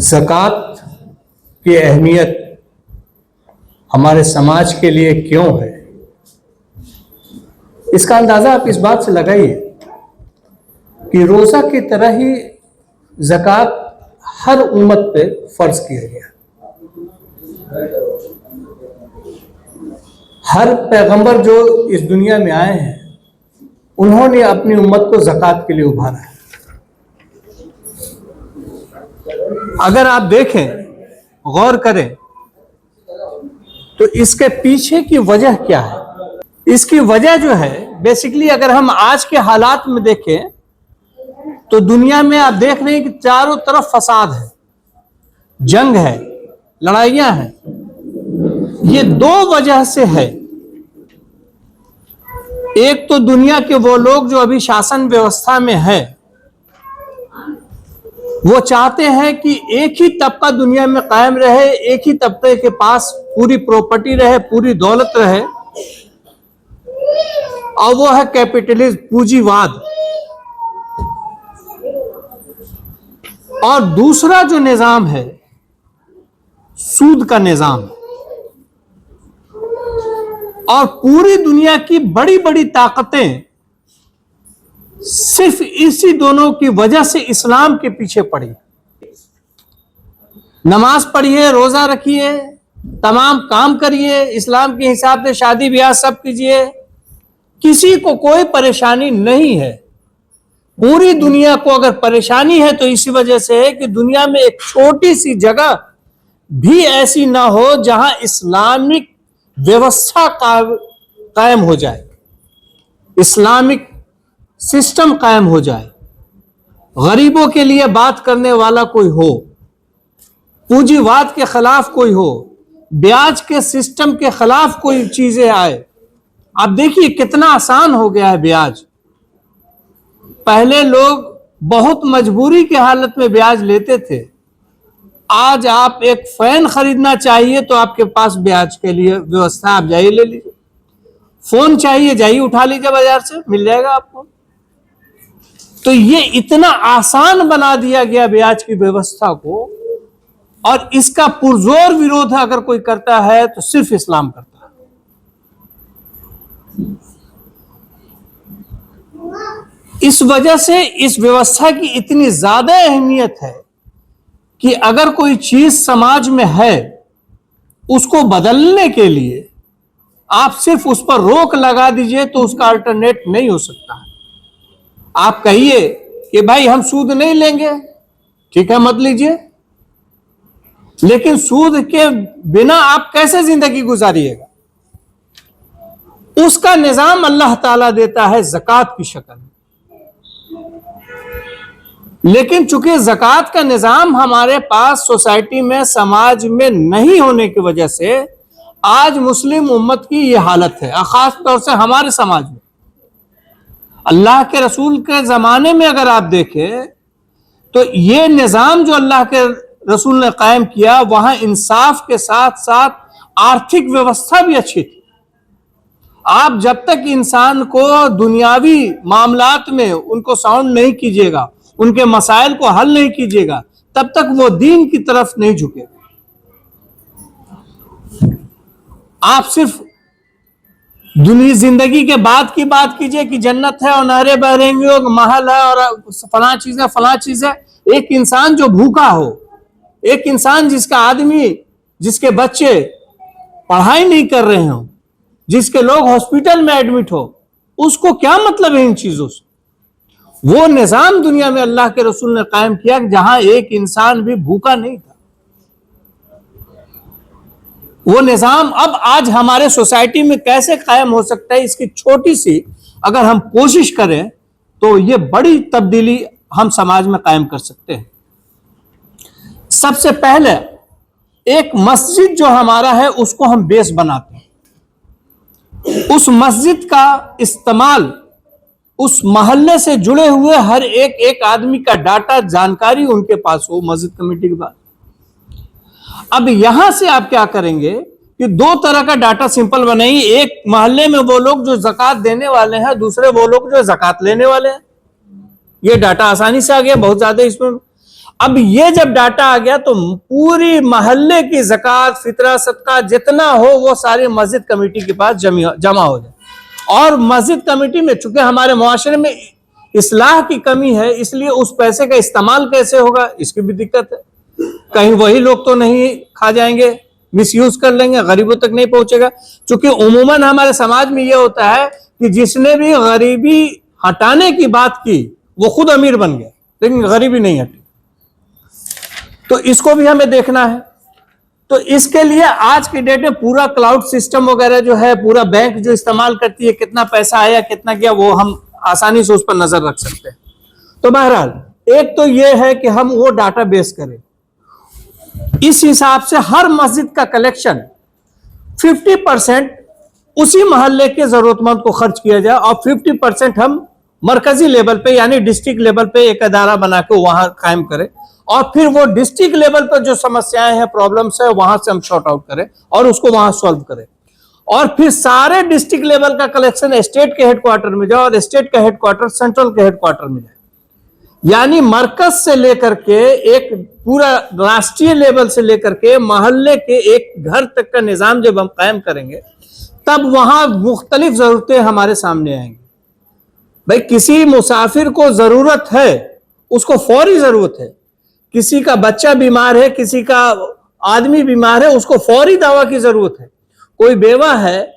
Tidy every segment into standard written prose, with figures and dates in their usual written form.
ज़कात की अहमियत हमारे समाज के लिए क्यों है, इसका अंदाज़ा आप इस बात से लगाइए कि रोज़ा की तरह ही ज़कात हर उम्मत पे फ़र्ज किया गया। हर पैगंबर जो इस दुनिया में आए हैं उन्होंने अपनी उम्मत को ज़कात के लिए उभारा है। अगर आप देखें, गौर करें तो इसके पीछे की वजह क्या है। इसकी वजह जो है बेसिकली अगर हम आज के हालात में देखें तो दुनिया में आप देख रहे हैं कि चारों तरफ फसाद है, जंग है, लड़ाइयां हैं। ये दो वजह से है। एक तो दुनिया के वो लोग जो अभी शासन व्यवस्था में है वो चाहते हैं कि एक ही तबका दुनिया में कायम रहे, एक ही तबके के पास पूरी प्रॉपर्टी रहे, पूरी दौलत रहे, और वो है कैपिटलिज्म, पूंजीवाद। और दूसरा जो निजाम है सूद का निजाम। और पूरी दुनिया की बड़ी बड़ी ताकतें सिर्फ इसी दोनों की वजह से इस्लाम के पीछे पड़ी। नमाज पढ़िए, रोजा रखिए, तमाम काम करिए, इस्लाम के हिसाब से शादी ब्याह सब कीजिए, किसी को कोई परेशानी नहीं है। पूरी दुनिया को अगर परेशानी है तो इसी वजह से है कि दुनिया में एक छोटी सी जगह भी ऐसी ना हो जहां इस्लामिक व्यवस्था कायम हो जाए, इस्लामिक सिस्टम कायम हो जाए, गरीबों के लिए बात करने वाला कोई हो, पूंजीवाद के खिलाफ कोई हो, ब्याज के सिस्टम के खिलाफ कोई चीजें आए। आप देखिए कितना आसान हो गया है ब्याज। पहले लोग बहुत मजबूरी की हालत में ब्याज लेते थे। आज आप एक फैन खरीदना चाहिए तो आपके पास ब्याज के लिए व्यवस्था, आप जाइए ले लीजिए। फोन चाहिए, जाइए उठा लीजिए बाजार से, मिल जाएगा आपको। तो ये इतना आसान बना दिया गया ब्याज की व्यवस्था को, और इसका पुरजोर विरोध अगर कोई करता है तो सिर्फ इस्लाम करता है। इस वजह से इस व्यवस्था की इतनी ज्यादा अहमियत है कि अगर कोई चीज समाज में है उसको बदलने के लिए आप सिर्फ उस पर रोक लगा दीजिए तो उसका अल्टरनेट नहीं हो सकता। आप कहिए कि भाई हम सूद नहीं लेंगे, ठीक है मत लीजिए, लेकिन सूद के बिना आप कैसे जिंदगी गुजारिएगा? उसका निजाम अल्लाह ताला देता है ज़कात की शक्ल में। लेकिन चूंकि ज़कात का निजाम हमारे पास सोसाइटी में, समाज में नहीं होने की वजह से आज मुस्लिम उम्मत की यह हालत है, खास तौर से हमारे समाज में। अल्लाह के रसूल के जमाने में अगर आप देखें तो ये निजाम जो अल्लाह के रसूल ने कायम किया, वहां इंसाफ के साथ साथ आर्थिक व्यवस्था भी अच्छी थी। आप जब तक इंसान को दुनियावी मामलात में उनको साउंड नहीं कीजिएगा, उनके मसाइल को हल नहीं कीजिएगा, तब तक वो दीन की तरफ नहीं झुकेगा। आप सिर्फ दुनिया जिंदगी के बाद की बात कीजिए कि जन्नत है और नहरें बह रहेंगी और महल है और फला चीज है। एक इंसान जो भूखा हो, एक इंसान जिसका आदमी, जिसके बच्चे पढ़ाई नहीं कर रहे हो, जिसके लोग हॉस्पिटल में एडमिट हो, उसको क्या मतलब है इन चीजों से? वो निजाम दुनिया में अल्लाह के रसूल ने कायम किया जहां एक इंसान भी भूखा नहीं था। वो निजाम अब आज हमारे सोसाइटी में कैसे कायम हो सकता है, इसकी छोटी सी अगर हम कोशिश करें तो ये बड़ी तब्दीली हम समाज में कायम कर सकते हैं। सबसे पहले एक मस्जिद जो हमारा है उसको हम बेस बनाते हैं। उस मस्जिद का इस्तेमाल उस मोहल्ले से जुड़े हुए हर एक आदमी का डाटा, जानकारी उनके पास हो मस्जिद कमेटी के बाद। अब यहां से आप क्या करेंगे कि दो तरह का डाटा सिंपल बनाइए। एक मोहल्ले में वो लोग जो ज़कात देने वाले हैं, दूसरे वो लोग जो ज़कात लेने वाले हैं। ये डाटा आसानी से आ गया, बहुत ज्यादा इसमें अब ये जब डाटा आ गया तो पूरी मोहल्ले की ज़कात, फितरा, सदका जितना हो वो सारी मस्जिद कमेटी के पास जमा हो जाए। और मस्जिद कमेटी में चूंकि हमारे मुआशरे में इस्लाह की कमी है, इसलिए उस पैसे का इस्तेमाल कैसे होगा इसकी भी दिक्कत है। कहीं वही लोग तो नहीं खा जाएंगे, मिसयूज कर लेंगे, गरीबों तक नहीं पहुंचेगा। चूंकि उमूमन हमारे समाज में यह होता है कि जिसने भी गरीबी हटाने की बात की वो खुद अमीर बन गया, लेकिन गरीबी नहीं हटी। तो इसको भी हमें देखना है। तो इसके लिए आज की डेट में पूरा क्लाउड सिस्टम वगैरह जो है, पूरा बैंक जो इस्तेमाल करती है, कितना पैसा आया कितना गया, वो हम आसानी से उस पर नजर रख सकते हैं। तो बहरहाल एक तो ये है कि हम वो डाटा बेस करें, इस हिसाब से हर मस्जिद का कलेक्शन 50% उसी मोहल्ले के जरूरतमंद को खर्च किया जाए और 50% हम मरकजी लेवल पे यानी डिस्ट्रिक्ट लेवल पे एक अदारा बना के वहां कायम करें और फिर वो डिस्ट्रिक्ट लेवल पर जो समस्याएं हैं, प्रॉब्लम्स है, वहां से हम शॉर्ट आउट करें और उसको वहां सॉल्व करें। और फिर सारे डिस्ट्रिक्ट लेवल का कलेक्शन स्टेट के हेडक्वार्टर में जाए और स्टेट का हेडक्वार्टर सेंट्रल के हेडक्वार्टर में जाए। यानी मरकज से लेकर के एक पूरा राष्ट्रीय लेवल से लेकर के मोहल्ले के एक घर तक का निजाम जब हम कायम करेंगे तब वहां मुख्तलिफ जरूरतें हमारे सामने आएंगी। भाई किसी मुसाफिर को जरूरत है, उसको फौरी जरूरत है, किसी का बच्चा बीमार है, किसी का आदमी बीमार है, उसको फौरी दवा की जरूरत है। कोई बेवा है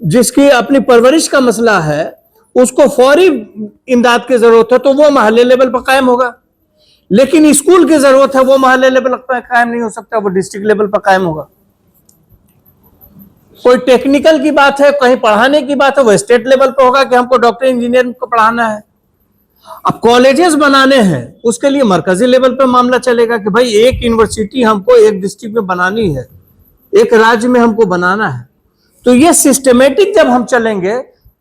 जिसकी अपनी परवरिश का मसला है, उसको फौरी इमदाद की जरूरत है, तो वो मोहल्ले लेवल पर कायम होगा। लेकिन स्कूल की जरूरत है, वो मोहल्ले लेवल पर कायम नहीं हो सकता, वो डिस्ट्रिक्ट लेवल पर कायम होगा। कोई टेक्निकल की बात है, कहीं पढ़ाने की बात है, वो स्टेट लेवल पर होगा कि हमको डॉक्टर इंजीनियर को पढ़ाना है। अब कॉलेजेस बनाने हैं, उसके लिए मरकजी लेवल पे मामला चलेगा कि भाई एक यूनिवर्सिटी हमको एक डिस्ट्रिक्ट में बनानी है, एक राज्य में हमको बनाना है। तो ये सिस्टमेटिक जब हम चलेंगे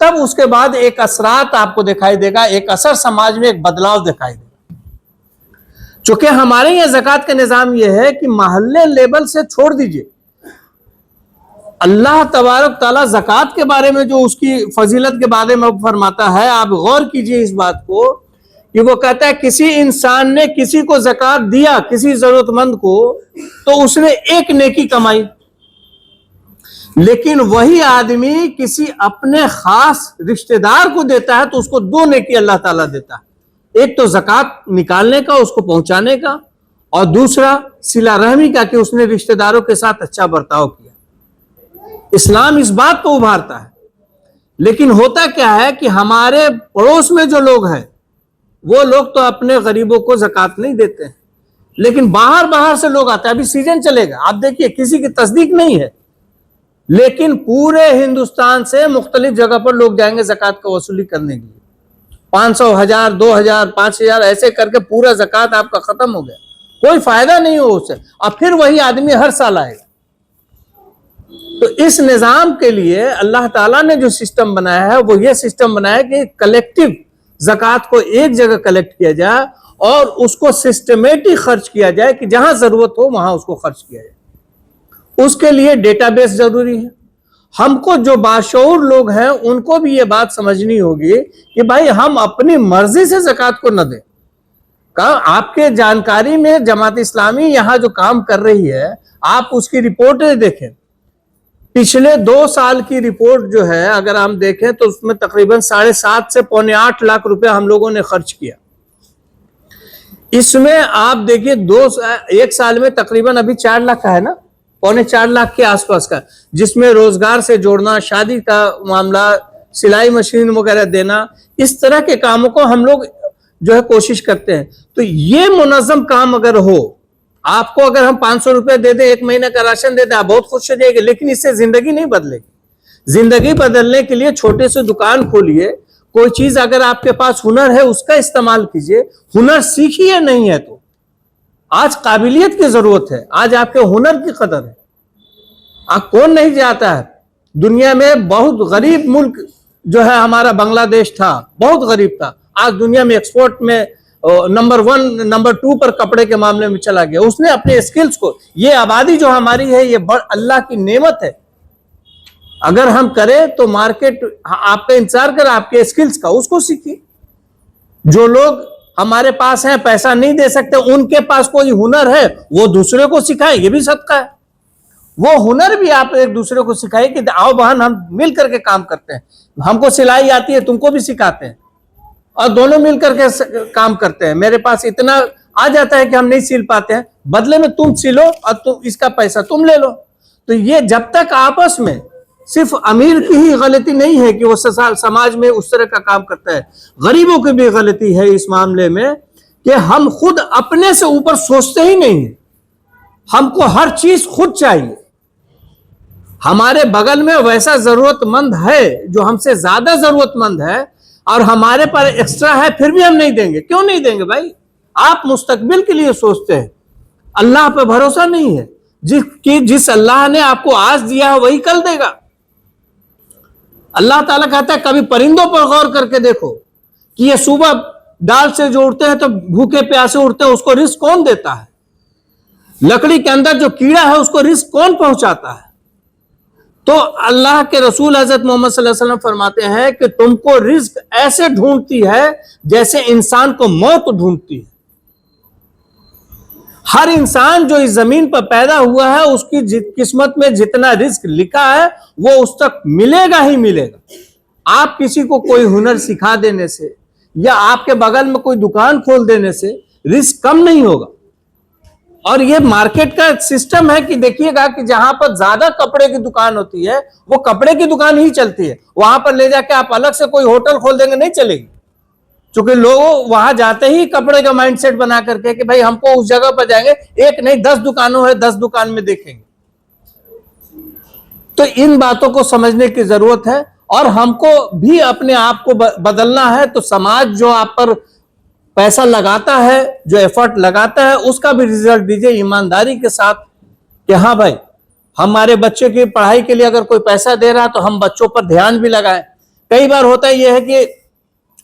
तब उसके बाद एक असरात आपको दिखाई देगा, एक असर समाज में एक बदलाव दिखाई देगा। चूंकि हमारे यहाँ ज़कात का निजाम यह है कि मोहल्ले लेवल से छोड़ दीजिए, अल्लाह तबारक ताला ज़कात के बारे में जो उसकी फजीलत के बारे में फरमाता है, आप गौर कीजिए इस बात को कि वो कहता है किसी इंसान ने किसी को ज़कात दिया, किसी जरूरतमंद को, तो उसने एक नेकी कमाई। लेकिन वही आदमी किसी अपने खास रिश्तेदार को देता है तो उसको 2 नेकी अल्लाह ताला देता है। एक तो ज़कात निकालने का, उसको पहुंचाने का, और दूसरा सिला रहमी का कि उसने रिश्तेदारों के साथ अच्छा बर्ताव किया। इस्लाम इस बात को उभारता है। लेकिन होता क्या है कि हमारे पड़ोस में जो लोग हैं वो लोग तो अपने गरीबों को ज़कात नहीं देते हैं, लेकिन बाहर से लोग आते हैं। अभी सीजन चलेगा, आप देखिए, किसी की तस्दीक नहीं है, लेकिन पूरे हिंदुस्तान से मुख्तलिफ जगह पर लोग जाएंगे ज़कात का वसूली करने के लिए। 500, 1000, 2000, 5000 ऐसे करके पूरा ज़कात आपका खत्म हो गया, कोई फायदा नहीं हो उससे। अब फिर वही आदमी हर साल आएगा। तो इस निजाम के लिए अल्लाह ताला ने जो सिस्टम बनाया है वो ये सिस्टम बनाया कि कलेक्टिव ज़कात को एक जगह कलेक्ट किया जाए और उसको सिस्टमेटिक खर्च किया जाए कि जहां जरूरत हो वहां उसको खर्च किया जाए। उसके लिए डेटाबेस जरूरी है। हमको जो बाशऊर लोग हैं उनको भी ये बात समझनी होगी कि भाई हम अपनी मर्जी से ज़कात को न दें। आपके जानकारी में जमात इस्लामी यहां जो काम कर रही है, आप उसकी रिपोर्टें देखें। पिछले 2 साल की रिपोर्ट जो है अगर हम देखें तो उसमें तकरीबन 7.5 से पौने 8 लाख रुपए हम लोगों ने खर्च किया। इसमें आप देखिए 1 साल में तकरीबन अभी 4 लाख का है ना, पौने 4 लाख के आसपास का, जिसमें रोजगार से जोड़ना, शादी का मामला, सिलाई मशीन वगैरह देना, इस तरह के कामों को हम लोग जो है कोशिश करते हैं। तो ये मुनज़्ज़म काम अगर हो, आपको अगर हम 500 रुपए दे दें, 1 महीने का राशन दे दें, आप बहुत खुश हो जाएंगे, लेकिन इससे जिंदगी नहीं बदलेगी। जिंदगी बदलने के लिए छोटे से दुकान खोलिए, कोई चीज अगर आपके पास हुनर है उसका इस्तेमाल कीजिए, हुनर सीखिए। नहीं है तो आज काबिलियत की जरूरत है, आज आपके हुनर की कदर है। आप कौन नहीं जाता है, दुनिया में बहुत गरीब मुल्क जो है हमारा बांग्लादेश था, बहुत गरीब था, आज दुनिया में एक्सपोर्ट में नंबर 1, नंबर 2 पर कपड़े के मामले में चला गया। उसने अपने स्किल्स को, ये आबादी जो हमारी है ये अल्लाह की नेमत है। अगर हम करें तो मार्केट आपका इंतजार कर, आपके स्किल्स का उसको सीखिए। जो लोग हमारे पास है, पैसा नहीं दे सकते, उनके पास कोई हुनर है वो दूसरे को सिखाए, ये भी सदका है। वो हुनर भी आप एक दूसरे को सिखाइए कि आओ बहन हम मिल करके काम करते हैं, हमको सिलाई आती है तुमको भी सिखाते हैं और दोनों मिल करके काम करते हैं। मेरे पास इतना आ जाता है कि हम नहीं सिल पाते हैं, बदले में तुम सिलो और तुम इसका पैसा तुम ले लो। तो ये जब तक आपस में, सिर्फ अमीर की ही गलती नहीं है कि वो समाज में उस तरह का काम करता है, गरीबों की भी गलती है इस मामले में कि हम खुद अपने से ऊपर सोचते ही नहीं है। हमको हर चीज खुद चाहिए। हमारे बगल में वैसा जरूरतमंद है जो हमसे ज्यादा जरूरतमंद है और हमारे पर एक्स्ट्रा है, फिर भी हम नहीं देंगे। क्यों नहीं देंगे भाई? आप मुस्तकबिल के लिए सोचते हैं, अल्लाह पे भरोसा नहीं है। जिस अल्लाह ने आपको आज दिया है वही कल देगा। अल्लाह ताला कहता है कभी परिंदों पर गौर करके देखो कि ये सुबह डाल से जो उड़ते हैं तो भूखे प्यासे उड़ते हैं, उसको रिस्क कौन देता है? लकड़ी के अंदर जो कीड़ा है उसको रिस्क कौन पहुंचाता है? तो अल्लाह के रसूल हजरत मोहम्मद सल्लल्लाहु अलैहि वसल्लम फरमाते हैं कि तुमको रिस्क ऐसे ढूंढती है जैसे इंसान को मौत ढूंढती है। हर इंसान जो इस जमीन पर पैदा हुआ है उसकी किस्मत में जितना रिस्क लिखा है वो उस तक मिलेगा ही मिलेगा। आप किसी को कोई हुनर सिखा देने से या आपके बगल में कोई दुकान खोल देने से रिस्क कम नहीं होगा। और ये मार्केट का सिस्टम है कि देखिएगा कि जहां पर ज्यादा कपड़े की दुकान होती है वो कपड़े की दुकान ही चलती है। वहां पर ले जाके आप अलग से कोई होटल खोल देंगे नहीं चलेगी, क्योंकि लोग वहां जाते ही कपड़े का माइंडसेट बना करके कि भाई हमको उस जगह पर जाएंगे, एक नहीं 10 दुकानों है, 10 दुकान में देखेंगे। तो इन बातों को समझने की जरूरत है और हमको भी अपने आप को बदलना है। तो समाज जो आप पर पैसा लगाता है, जो एफर्ट लगाता है, उसका भी रिजल्ट दीजिए ईमानदारी के साथ कि हाँ भाई हमारे बच्चे की पढ़ाई के लिए अगर कोई पैसा दे रहा है तो हम बच्चों पर ध्यान भी लगाएं। कई बार होता यह है कि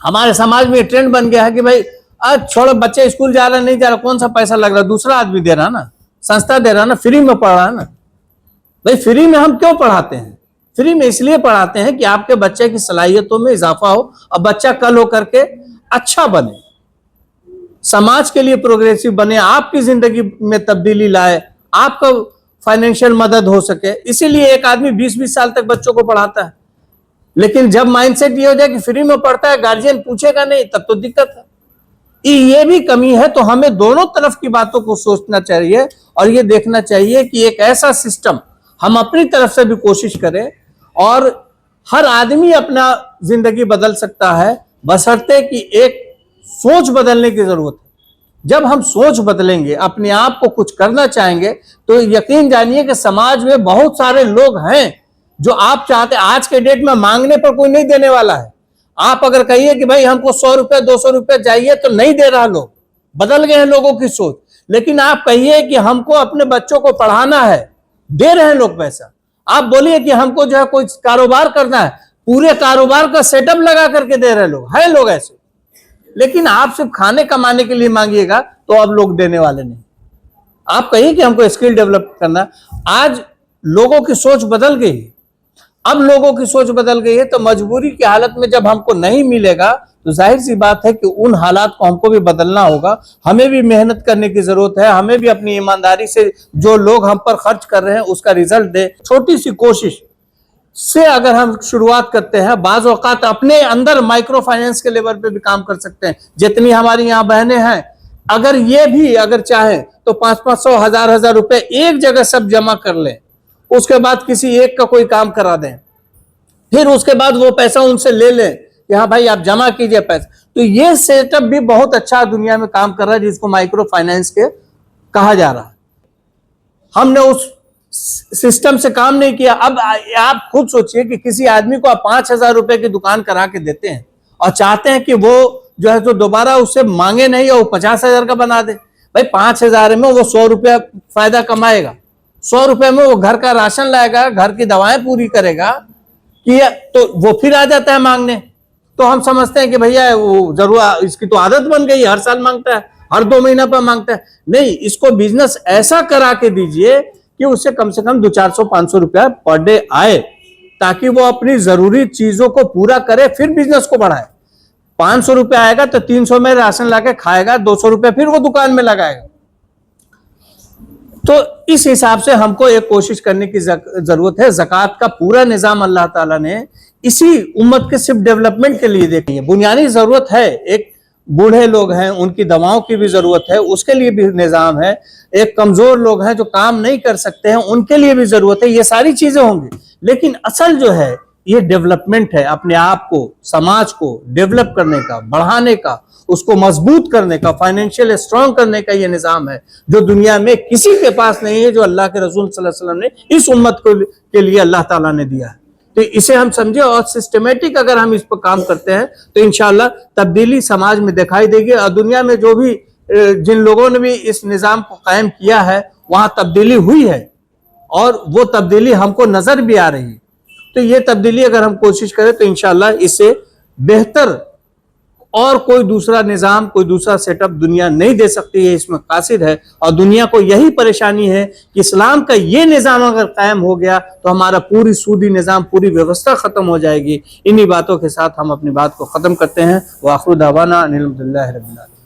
हमारे समाज में ट्रेंड बन गया है कि भाई आज छोड़ो, बच्चे स्कूल जा रहा नहीं जा रहा, कौन सा पैसा लग रहा, दूसरा आदमी दे रहा ना, संस्था दे रहा ना, फ्री में पढ़ रहा ना। भाई फ्री में हम क्यों पढ़ाते हैं? फ्री में इसलिए पढ़ाते हैं कि आपके बच्चे की सलाहियतों में इजाफा हो और बच्चा कल होकर के अच्छा बने, समाज के लिए प्रोग्रेसिव बने, आपकी जिंदगी में तब्दीली लाए, आपका फाइनेंशियल मदद हो सके। इसीलिए एक आदमी 20-20 साल तक बच्चों को पढ़ाता है। लेकिन जब माइंडसेट ये हो जाए कि फ्री में पढ़ता है, गार्जियन पूछेगा नहीं, तब तो दिक्कत है। ये भी कमी है। तो हमें दोनों तरफ की बातों को सोचना चाहिए और ये देखना चाहिए कि एक ऐसा सिस्टम हम अपनी तरफ से भी कोशिश करें और हर आदमी अपना जिंदगी बदल सकता है, बशर्ते कि एक सोच बदलने की जरूरत है। जब हम सोच बदलेंगे, अपने आप को कुछ करना चाहेंगे, तो यकीन जानिए कि समाज में बहुत सारे लोग हैं जो आप चाहते, आज के डेट में मांगने पर कोई नहीं देने वाला है। आप अगर कहिए कि भाई हमको 100 रुपए 200 रुपए चाहिए तो नहीं दे रहा, लोग बदल गए हैं लोगों की सोच। लेकिन आप कहिए कि हमको अपने बच्चों को पढ़ाना है, दे रहे हैं लोग पैसा। आप बोलिए कि हमको जो है कोई कारोबार करना है, पूरे कारोबार का सेटअप लगा करके दे रहे लोग हैं, लोग ऐसे। लेकिन आप सिर्फ खाने कमाने के लिए मांगिएगा तो अब लोग देने वाले नहीं। आप कहिए कि हमको स्किल डेवलप करना है, आज लोगों की सोच बदल गई। अब लोगों की सोच बदल गई है तो मजबूरी की हालत में जब हमको नहीं मिलेगा तो जाहिर सी बात है कि उन हालात को हमको भी बदलना होगा। हमें भी मेहनत करने की जरूरत है, हमें भी अपनी ईमानदारी से जो लोग हम पर खर्च कर रहे हैं उसका रिजल्ट दे। छोटी सी कोशिश से अगर हम शुरुआत करते हैं, बाज औकात अपने अंदर माइक्रो फाइनेंस के लेवल पे भी काम कर सकते हैं। जितनी हमारी यहाँ बहनें हैं, अगर ये भी अगर चाहें तो 500-500 1000 रुपए एक जगह सब जमा कर लें, उसके बाद किसी एक का कोई काम करा दें, फिर उसके बाद वो पैसा उनसे ले लें कि हाँ भाई आप जमा कीजिए पैसा। तो ये सेटअप भी बहुत अच्छा दुनिया में काम कर रहा है, जिसको माइक्रो फाइनेंस के कहा जा रहा है। हमने उस सिस्टम से काम नहीं किया। अब आप खुद सोचिए कि किसी आदमी को आप 5000 रुपए की दुकान करा के देते हैं और चाहते हैं कि वो जो है तो दोबारा उससे मांगे नहीं और 50,000 का बना दे। भाई 5000 में वो 100 रुपया फायदा कमाएगा, 100 रुपए में वो घर का राशन लाएगा, घर की दवाएं पूरी करेगा, कि तो वो फिर आ जाता है मांगने। तो हम समझते हैं कि भैया वो जरूर इसकी तो आदत बन गई, हर साल मांगता है, हर 2 महीना पर मांगता है। नहीं, इसको बिजनेस ऐसा करा के दीजिए कि उससे कम से कम 200-400-500 रुपया पर डे आए, ताकि वो अपनी जरूरी चीजों को पूरा करे, फिर बिजनेस को बढ़ाए। 500 रुपये आएगा तो 300 में राशन लाके खाएगा, 200 रुपये फिर वो दुकान में लगाएगा। तो इस हिसाब से हमको एक कोशिश करने की जरूरत है। ज़कात का पूरा निजाम अल्लाह ताला ने इसी उम्मत के सिर्फ डेवलपमेंट के लिए देखी है। बुनियादी जरूरत है, एक बूढ़े लोग हैं उनकी दवाओं की भी जरूरत है, उसके लिए भी निजाम है। एक कमजोर लोग हैं जो काम नहीं कर सकते हैं, उनके लिए भी जरूरत है। ये सारी चीजें होंगी, लेकिन असल जो है ये डेवलपमेंट है, अपने आप को, समाज को डेवलप करने का, बढ़ाने का, उसको मजबूत करने का, फाइनेंशियल स्ट्रांग करने का ये निजाम है जो दुनिया में किसी के पास नहीं है, जो अल्लाह के रसूल सल्लल्लाहु अलैहि वसल्लम ने इस उम्मत के लिए अल्लाह ताला ने दिया है। तो इसे हम समझे और सिस्टमेटिक अगर हम इस पर काम करते हैं तो इंशाल्लाह तब्दीली समाज में दिखाई देगी। और दुनिया में जो भी जिन लोगों ने भी इस निजाम को कायम किया है वहां तब्दीली हुई है और वो तब्दीली हमको नजर भी आ रही है। तो ये तब्दीली अगर हम कोशिश करें तो इंशाल्लाह इससे बेहतर और कोई दूसरा निजाम, कोई दूसरा सेटअप दुनिया नहीं दे सकती है, इसमें कासिद है। और दुनिया को यही परेशानी है कि इस्लाम का ये निजाम अगर कायम हो गया तो हमारा पूरी सूदी निजाम, पूरी व्यवस्था खत्म हो जाएगी। इन्हीं बातों के साथ हम अपनी बात को खत्म करते हैं। व आखिर दावाना अनिल हम्दुलिल्लाहि रब्बिल आलमीन।